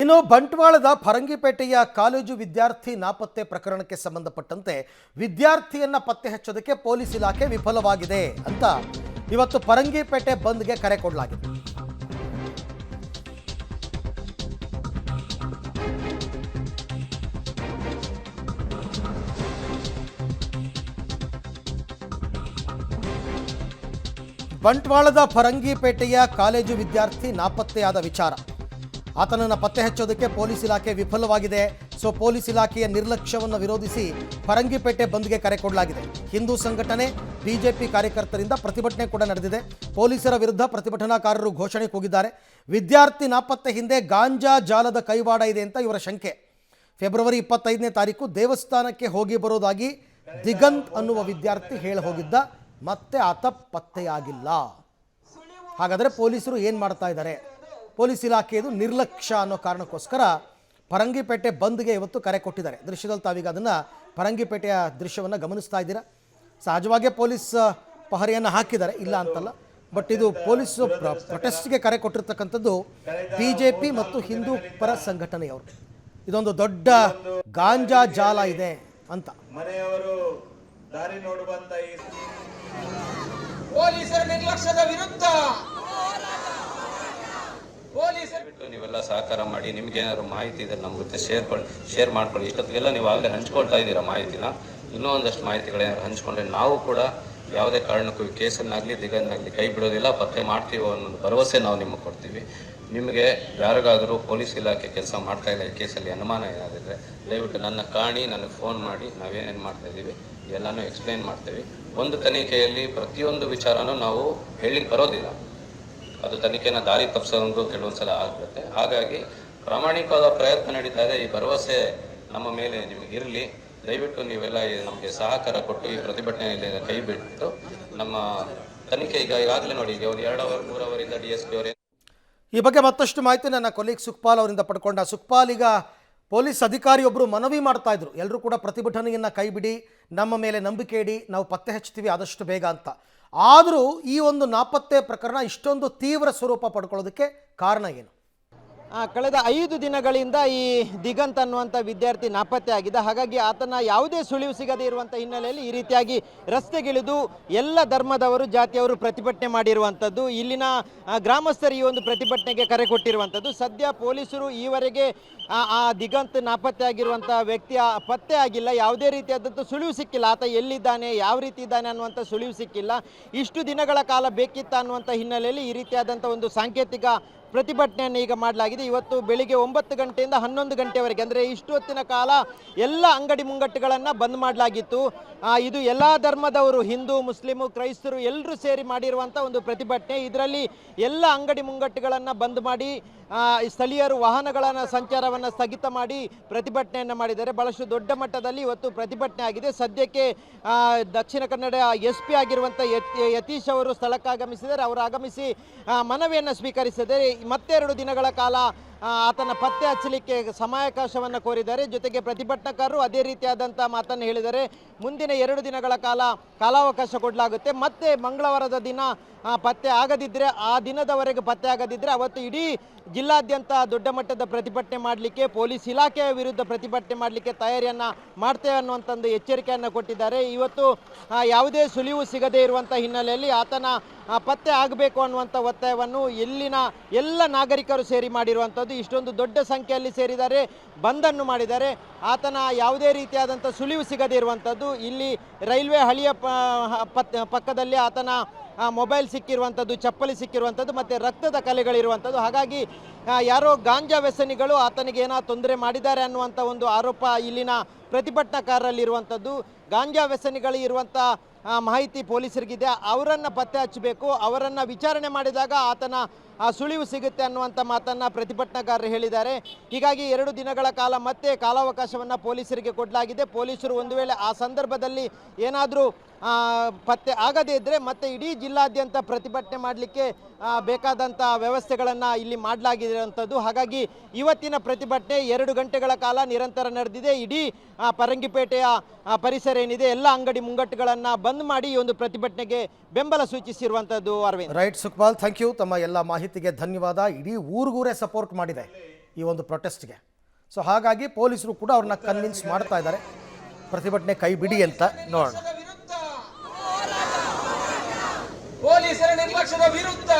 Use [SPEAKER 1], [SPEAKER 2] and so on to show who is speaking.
[SPEAKER 1] ಇನ್ನು ಬಂಟ್ವಾಳದ ಫರಂಗಿಪೇಟೆಯ ಕಾಲೇಜು ವಿದ್ಯಾರ್ಥಿ ನಾಪತ್ತೆ ಪ್ರಕರಣಕ್ಕೆ ಸಂಬಂಧಪಟ್ಟಂತೆ ವಿದ್ಯಾರ್ಥಿಯನ್ನ ಪತ್ತೆ ಹಚ್ಚೋದಕ್ಕೆ ಪೊಲೀಸ್ ಇಲಾಖೆ ವಿಫಲವಾಗಿದೆ ಅಂತ ಇವತ್ತು ಫರಂಗಿಪೇಟೆ ಬಂದ್ಗೆ ಕರೆ ಕೊಡಲಾಗಿದೆ. ಬಂಟ್ವಾಳದ ಫರಂಗಿಪೇಟೆಯ ಕಾಲೇಜು ವಿದ್ಯಾರ್ಥಿ ನಾಪತ್ತೆಯಾದ ವಿಚಾರ, ಆತನನ್ನು ಪತ್ತೆ ಹಚ್ಚೋದಕ್ಕೆ ಪೊಲೀಸ್ ಇಲಾಖೆ ವಿಫಲವಾಗಿದೆ. ಪೊಲೀಸ್ ಇಲಾಖೆಯ ನಿರ್ಲಕ್ಷ್ಯವನ್ನು ವಿರೋಧಿಸಿ ಫರಂಗಿಪೇಟೆ ಬಂದ್ಗೆ ಕರೆ ಕೊಡಲಾಗಿದೆ. ಹಿಂದೂ ಸಂಘಟನೆ, ಬಿಜೆಪಿ ಕಾರ್ಯಕರ್ತರಿಂದ ಪ್ರತಿಭಟನೆ ಕೂಡ ನಡೆದಿದೆ. ಪೊಲೀಸರ ವಿರುದ್ಧ ಪ್ರತಿಭಟನಾಕಾರರು ಘೋಷಣೆ ಕೂಗಿದ್ದಾರೆ. ವಿದ್ಯಾರ್ಥಿ ನಾಪತ್ತೆ ಹಿಂದೆ ಗಾಂಜಾ ಜಾಲದ ಕೈವಾಡ ಇದೆ ಅಂತ ಇವರ ಶಂಕೆ. ಫೆಬ್ರವರಿ 25ನೇ ತಾರೀಕು ದೇವಸ್ಥಾನಕ್ಕೆ ಹೋಗಿ ಬರೋದಾಗಿ ದಿಗಂತ್ ಅನ್ನುವ ವಿದ್ಯಾರ್ಥಿ ಹೇಳಿ ಹೋಗಿದ್ದ. ಮತ್ತೆ ಆತ ಪತ್ತೆಯಾಗಿಲ್ಲ. ಹಾಗಾದರೆ ಪೊಲೀಸರು ಏನು ಮಾಡ್ತಾ ಇದ್ದಾರೆ? ಪೊಲೀಸ್ ಇಲಾಖೆಯದು ನಿರ್ಲಕ್ಷ್ಯ ಅನ್ನೋ ಕಾರಣಕ್ಕೋಸ್ಕರ ಫರಂಗಿಪೇಟೆ ಬಂದ್ಗೆ ಇವತ್ತು ಕರೆ ಕೊಟ್ಟಿದ್ದಾರೆ. ದೃಶ್ಯದಲ್ಲಿ ತಾವೀಗ ಅದನ್ನು ಫರಂಗಿಪೇಟೆಯ ದೃಶ್ಯವನ್ನು ಗಮನಿಸ್ತಾ ಇದ್ದೀರಾ. ಸಹಜವಾಗಿ ಪೊಲೀಸ್ ಪಹರೆಯನ್ನು ಹಾಕಿದ್ದಾರೆ, ಇಲ್ಲ ಅಂತಲ್ಲ. ಬಟ್ ಇದು ಪೊಲೀಸು ಪ್ರೊಟೆಸ್ಟ್ಗೆ ಕರೆ ಕೊಟ್ಟಿರ್ತಕ್ಕಂಥದ್ದು ಬಿಜೆಪಿ ಮತ್ತು ಹಿಂದೂ ಪರ ಸಂಘಟನೆಯವರು. ಇದೊಂದು ದೊಡ್ಡ ಗಾಂಜಾ ಜಾಲ ಇದೆ ಅಂತ.
[SPEAKER 2] ಮನೆಯವರು ದಾರಿ ನೋಡುವಂತ
[SPEAKER 3] ಪೊಲೀಸರ ನಿರ್ಲಕ್ಷ್ಯದ ವಿರುದ್ಧ
[SPEAKER 4] ನೀವೆಲ್ಲ ಸಹಕಾರ ಮಾಡಿ. ನಿಮ್ಗೆ ಏನಾದ್ರು ಮಾಹಿತಿ ಇದೆ ನಮ್ಮ ಜೊತೆ ಶೇರ್ ಮಾಡ್ಕೊಳ್ಳಿ. ಇಷ್ಟೊತ್ತಿಗೆಲ್ಲ ನೀವು ಆಗಲೇ ಹಂಚ್ಕೊಳ್ತಾ ಇದ್ದೀರಾ ಮಾಹಿತಿನ. ಇನ್ನೂ ಒಂದಷ್ಟು ಮಾಹಿತಿಗಳೇನಾದ್ರು ಹಂಚ್ಕೊಂಡ್ರೆ ನಾವು ಕೂಡ ಯಾವುದೇ ಕಾರಣಕ್ಕೂ ಈ ಕೇಸನ್ನಾಗಲಿ ದಿಗನ್ನಾಗಲಿ ಕೈ ಬಿಡೋದಿಲ್ಲ, ಪತ್ತೆ ಮಾಡ್ತೀವೋ ಅನ್ನೋ ಭರವಸೆ ನಾವು ನಿಮಗೆ ಕೊಡ್ತೀವಿ. ನಿಮಗೆ ಯಾರಿಗಾದರೂ ಪೊಲೀಸ್ ಇಲಾಖೆ ಕೆಲಸ ಮಾಡ್ತಾ ಇಲ್ಲ ಈ ಕೇಸಲ್ಲಿ ಅನುಮಾನ ಏನಾದಿದ್ರೆ ದಯವಿಟ್ಟು ನನ್ನ ಕಾಣಿ, ನನಗೆ ಫೋನ್ ಮಾಡಿ. ನಾವೇನೇನು ಮಾಡ್ತಾ ಇದ್ದೀವಿ ಎಲ್ಲನೂ ಎಕ್ಸ್ಪ್ಲೈನ್ ಮಾಡ್ತೀವಿ. ಒಂದು ತನಿಖೆಯಲ್ಲಿ ಪ್ರತಿಯೊಂದು ವಿಚಾರನೂ ನಾವು ಹೇಳಿಕ್ಕೆ ಬರೋದಿಲ್ಲ. ಅದು ತನಿಖೆನ ದಾರಿ ತಪ್ಪಿಸೋದು ಕೆಲವೊಂದ್ಸಲ ಆಗುತ್ತೆ. ಹಾಗಾಗಿ ಪ್ರಾಮಾಣಿಕವಾದ ಪ್ರಯತ್ನ ನಡೀತಾ ಇದೆ. ಈ ಭರವಸೆ ನಮ್ಮ ಮೇಲೆ ನಿಮಗಿರಲಿ. ದಯವಿಟ್ಟು ನೀವೆಲ್ಲ ನಮಗೆ ಸಹಕಾರ ಕೊಟ್ಟು ಈ ಪ್ರತಿಭಟನೆಯಲ್ಲಿ ಕೈ ಬಿಟ್ಟು ನಮ್ಮ ತನಿಖೆ ಈಗಾಗಲೇ ನೋಡಿ 2 ಅವರ್ 3 ಅವರಿಂದ DSP ಅವರೇ
[SPEAKER 1] ಈ ಬಗ್ಗೆ ಮತ್ತಷ್ಟು ಮಾಹಿತಿ ನನ್ನ ಕೊಲೀಗ್ ಸುಖಪಾಲ್ ಅವರಿಂದ ಪಡ್ಕೊಂಡ. ಸುಖಪಾಲ್, ಈಗ ಪೊಲೀಸ್ ಅಧಿಕಾರಿಯೊಬ್ಬರು ಮನವಿ ಮಾಡ್ತಾ ಇದ್ರು, ಎಲ್ಲರೂ ಕೂಡ ಪ್ರತಿಭಟನೆಯನ್ನು ಕೈ ಬಿಡಿ, ನಮ್ಮ ಮೇಲೆ ನಂಬಿಕೆ ಇಡಿ, ನಾವು ಪತ್ತೆ ಹಚ್ತೀವಿ ಆದಷ್ಟು ಬೇಗ ಅಂತ. ಆದರೂ ಈ ಒಂದು ನಾಪತ್ತೆ ಪ್ರಕರಣ ಇಷ್ಟೊಂದು ತೀವ್ರ ಸ್ವರೂಪ ಪಡ್ಕೊಳ್ಳೋದಕ್ಕೆ ಕಾರಣ ಏನು?
[SPEAKER 5] ಕಳೆದ 5 ದಿನಗಳಿಂದ ಈ ದಿಗಂತ್ ಅನ್ನುವಂಥ ವಿದ್ಯಾರ್ಥಿ ನಾಪತ್ತೆ ಆಗಿದೆ. ಹಾಗಾಗಿ ಆತನ ಯಾವುದೇ ಸುಳಿವು ಸಿಗದೇ ಇರುವಂಥ ಹಿನ್ನೆಲೆಯಲ್ಲಿ ಈ ರೀತಿಯಾಗಿ ರಸ್ತೆಗಿಳಿದು ಎಲ್ಲ ಧರ್ಮದವರು, ಜಾತಿಯವರು ಪ್ರತಿಭಟನೆ ಮಾಡಿರುವಂಥದ್ದು. ಇಲ್ಲಿನ ಗ್ರಾಮಸ್ಥರು ಈ ಒಂದು ಪ್ರತಿಭಟನೆಗೆ ಕರೆ ಕೊಟ್ಟಿರುವಂಥದ್ದು. ಸದ್ಯ ಪೊಲೀಸರು ಈವರೆಗೆ ಆ ದಿಗಂತ್ ನಾಪತ್ತೆ ಆಗಿರುವಂಥ ವ್ಯಕ್ತಿಯ ಪತ್ತೆ ಆಗಿಲ್ಲ. ಯಾವುದೇ ರೀತಿಯಾದಂಥ ಸುಳಿವು ಸಿಕ್ಕಿಲ್ಲ. ಆತ ಎಲ್ಲಿದ್ದಾನೆ, ಯಾವ ರೀತಿ ಇದ್ದಾನೆ ಅನ್ನುವಂಥ ಸುಳಿವು ಸಿಕ್ಕಿಲ್ಲ. ಇಷ್ಟು ದಿನಗಳ ಕಾಲ ಬೇಕಿತ್ತ ಅನ್ನುವಂಥ ಹಿನ್ನೆಲೆಯಲ್ಲಿ ಈ ರೀತಿಯಾದಂಥ ಒಂದು ಸಾಂಕೇತಿಕ ಪ್ರತಿಭಟನೆಯನ್ನು ಈಗ ಮಾಡಲಾಗಿದೆ. ಇವತ್ತು ಬೆಳಿಗ್ಗೆ 9 ಗಂಟೆಯಿಂದ 11 ಗಂಟೆವರೆಗೆ, ಅಂದರೆ ಇಷ್ಟು ಹೊತ್ತಿನ ಕಾಲ ಎಲ್ಲ ಅಂಗಡಿ ಮುಂಗಟ್ಟುಗಳನ್ನು ಬಂದ್ ಮಾಡಲಾಗಿತ್ತು. ಇದು ಎಲ್ಲ ಧರ್ಮದವರು, ಹಿಂದೂ, ಮುಸ್ಲಿಮು, ಕ್ರೈಸ್ತರು ಎಲ್ಲರೂ ಸೇರಿ ಮಾಡಿರುವಂಥ ಒಂದು ಪ್ರತಿಭಟನೆ. ಇದರಲ್ಲಿ ಎಲ್ಲ ಅಂಗಡಿ ಮುಂಗಟ್ಟುಗಳನ್ನು ಬಂದ್ ಮಾಡಿ ಸ್ಥಳೀಯರು ವಾಹನಗಳನ್ನು ಸಂಚಾರವನ್ನು ಸ್ಥಗಿತ ಮಾಡಿ ಪ್ರತಿಭಟನೆಯನ್ನು ಮಾಡಿದ್ದಾರೆ. ಬಹಳಷ್ಟು ದೊಡ್ಡ ಮಟ್ಟದಲ್ಲಿ ಇವತ್ತು ಪ್ರತಿಭಟನೆ ಆಗಿದೆ. ಸದ್ಯಕ್ಕೆ ದಕ್ಷಿಣ ಕನ್ನಡ SP ಆಗಿರುವಂಥ ಯತೀಶ್ ಅವರು ಸ್ಥಳಕ್ಕಾಗಮಿಸಿದ್ದಾರೆ. ಅವರು ಆಗಮಿಸಿ ಮನವಿಯನ್ನು ಸ್ವೀಕರಿಸಿದ್ದಾರೆ. ಮತ್ತೆ 2 ದಿನಗಳ ಕಾಲ ಆತನ ಪತ್ತೆ ಹಚ್ಚಲಿಕ್ಕೆ ಸಮಯಾವಕಾಶವನ್ನು ಕೋರಿದ್ದಾರೆ. ಜೊತೆಗೆ ಪ್ರತಿಭಟನಾಕಾರರು ಅದೇ ರೀತಿಯಾದಂಥ ಮಾತನ್ನು ಹೇಳಿದ್ದಾರೆ. ಮುಂದಿನ 2 ದಿನಗಳ ಕಾಲಾವಕಾಶ ಕೊಡಲಾಗುತ್ತೆ. ಮತ್ತೆ ಮಂಗಳವಾರದ ದಿನ ಪತ್ತೆ ಆಗದಿದ್ದರೆ, ಆ ದಿನದವರೆಗೆ ಪತ್ತೆ ಆಗದಿದ್ದರೆ ಅವತ್ತು ಇಡೀ ಜಿಲ್ಲಾದ್ಯಂತ ದೊಡ್ಡ ಮಟ್ಟದ ಪ್ರತಿಭಟನೆ ಮಾಡಲಿಕ್ಕೆ, ಪೊಲೀಸ್ ಇಲಾಖೆಯ ವಿರುದ್ಧ ಪ್ರತಿಭಟನೆ ಮಾಡಲಿಕ್ಕೆ ತಯಾರಿಯನ್ನು ಮಾಡ್ತೇವೆ ಅನ್ನುವಂಥದ್ದು ಎಚ್ಚರಿಕೆಯನ್ನು ಕೊಟ್ಟಿದ್ದಾರೆ. ಇವತ್ತು ಯಾವುದೇ ಸುಳಿವು ಸಿಗದೇ ಇರುವಂಥ ಹಿನ್ನೆಲೆಯಲ್ಲಿ ಆತನ ಪತ್ತೆ ಆಗಬೇಕು ಅನ್ನುವಂಥ ಒತ್ತಾಯವನ್ನು ಇಲ್ಲಿನ ಎಲ್ಲ ನಾಗರಿಕರು ಸೇರಿ ಮಾಡಿರುವಂಥದ್ದು. ಇಷ್ಟೊಂದು ದೊಡ್ಡ ಸಂಖ್ಯೆಯಲ್ಲಿ ಸೇರಿದ್ದಾರೆ, ಬಂದನ್ನು ಮಾಡಿದ್ದಾರೆ. ಆತನ ಯಾವುದೇ ರೀತಿಯಾದಂಥ ಸುಳಿವು ಸಿಗದೇ ಇರುವಂಥದ್ದು. ಇಲ್ಲಿ ರೈಲ್ವೆ ಹಳಿಯ ಪಕ್ಕದಲ್ಲಿ ಆತನ ಮೊಬೈಲ್ ಸಿಕ್ಕಿರುವಂಥದ್ದು, ಚಪ್ಪಲಿ ಸಿಕ್ಕಿರುವಂಥದ್ದು ಮತ್ತು ರಕ್ತದ ಕಲೆಗಳಿರುವಂಥದ್ದು. ಹಾಗಾಗಿ ಯಾರೋ ಗಾಂಜಾ ವ್ಯಸನಿಗಳು ಆತನಿಗೆ ಏನೋ ತೊಂದರೆ ಮಾಡಿದ್ದಾರೆ ಅನ್ನುವಂಥ ಒಂದು ಆರೋಪ ಇಲ್ಲಿನ ಪ್ರತಿಭಟನಾಕಾರರಲ್ಲಿರುವಂಥದ್ದು. ಗಾಂಜಾ ವ್ಯಸನಿಗಳು ಇರುವಂಥ ಮಾಹಿತಿ ಪೊಲೀಸರಿಗಿದೆ. ಅವರನ್ನು ಪತ್ತೆ ಹಚ್ಚಬೇಕು, ಅವರನ್ನು ವಿಚಾರಣೆ ಮಾಡಿದಾಗ ಆತನ ಸುಳಿವು ಸಿಗುತ್ತೆ ಅನ್ನುವಂಥ ಮಾತನ್ನು ಪ್ರತಿಭಟನಾಕಾರರು ಹೇಳಿದ್ದಾರೆ. ಹೀಗಾಗಿ 2 ದಿನಗಳ ಕಾಲ ಮತ್ತೆ ಕಾಲಾವಕಾಶವನ್ನು ಪೊಲೀಸರಿಗೆ ಕೊಡಲಾಗಿದೆ. ಪೊಲೀಸರು ಒಂದು ವೇಳೆ ಆ ಸಂದರ್ಭದಲ್ಲಿ ಏನಾದರೂ ಪತ್ತೆ ಆಗದೇ ಇದ್ದರೆ ಮತ್ತೆ ಇಡೀ ಜಿಲ್ಲಾದ್ಯಂತ ಪ್ರತಿಭಟನೆ ಮಾಡಲಿಕ್ಕೆ ಬೇಕಾದಂಥ ವ್ಯವಸ್ಥೆಗಳನ್ನು ಇಲ್ಲಿ ಮಾಡಲಾಗಿರುವಂಥದ್ದು. ಹಾಗಾಗಿ ಇವತ್ತಿನ ಪ್ರತಿಭಟನೆ 2 ಗಂಟೆಗಳ ಕಾಲ ನಿರಂತರ ನಡೆದಿದೆ. ಇಡೀ ಫರಂಗಿಪೇಟೆಯ ಪರಿಸರ ಏನಿದೆ ಎಲ್ಲ ಅಂಗಡಿ ಮುಂಗಟ್ಟುಗಳನ್ನು ಬಂದ್ ಮಾಡಿ ಈ ಒಂದು ಪ್ರತಿಭಟನೆಗೆ ಬೆಂಬಲ ಸೂಚಿಸಿರುವಂಥದ್ದು. Arvind.
[SPEAKER 1] Right Sukhpal, thank you. ತಮ್ಮ ಎಲ್ಲ ಮಾಹಿತಿಗೆ ಧನ್ಯವಾದ. ಇಡೀ ಊರಿಗೂರೇ ಸಪೋರ್ಟ್ ಮಾಡಿದೆ ಈ ಒಂದು ಪ್ರೊಟೆಸ್ಟ್ಗೆ. ಸೊ ಹಾಗಾಗಿ ಪೊಲೀಸರು ಕೂಡ ಅವ್ರನ್ನ ಕನ್ವಿನ್ಸ್ ಮಾಡ್ತಾ ಇದ್ದಾರೆ ಪ್ರತಿಭಟನೆ ಕೈ ಬಿಡಿ ಅಂತ. ನೋಡೋಣ.
[SPEAKER 3] ವಿರುದ್ಧ ಪೊಲೀಸರ ನಿರ್ಲಕ್ಷ್ಯದ ವಿರುದ್ಧ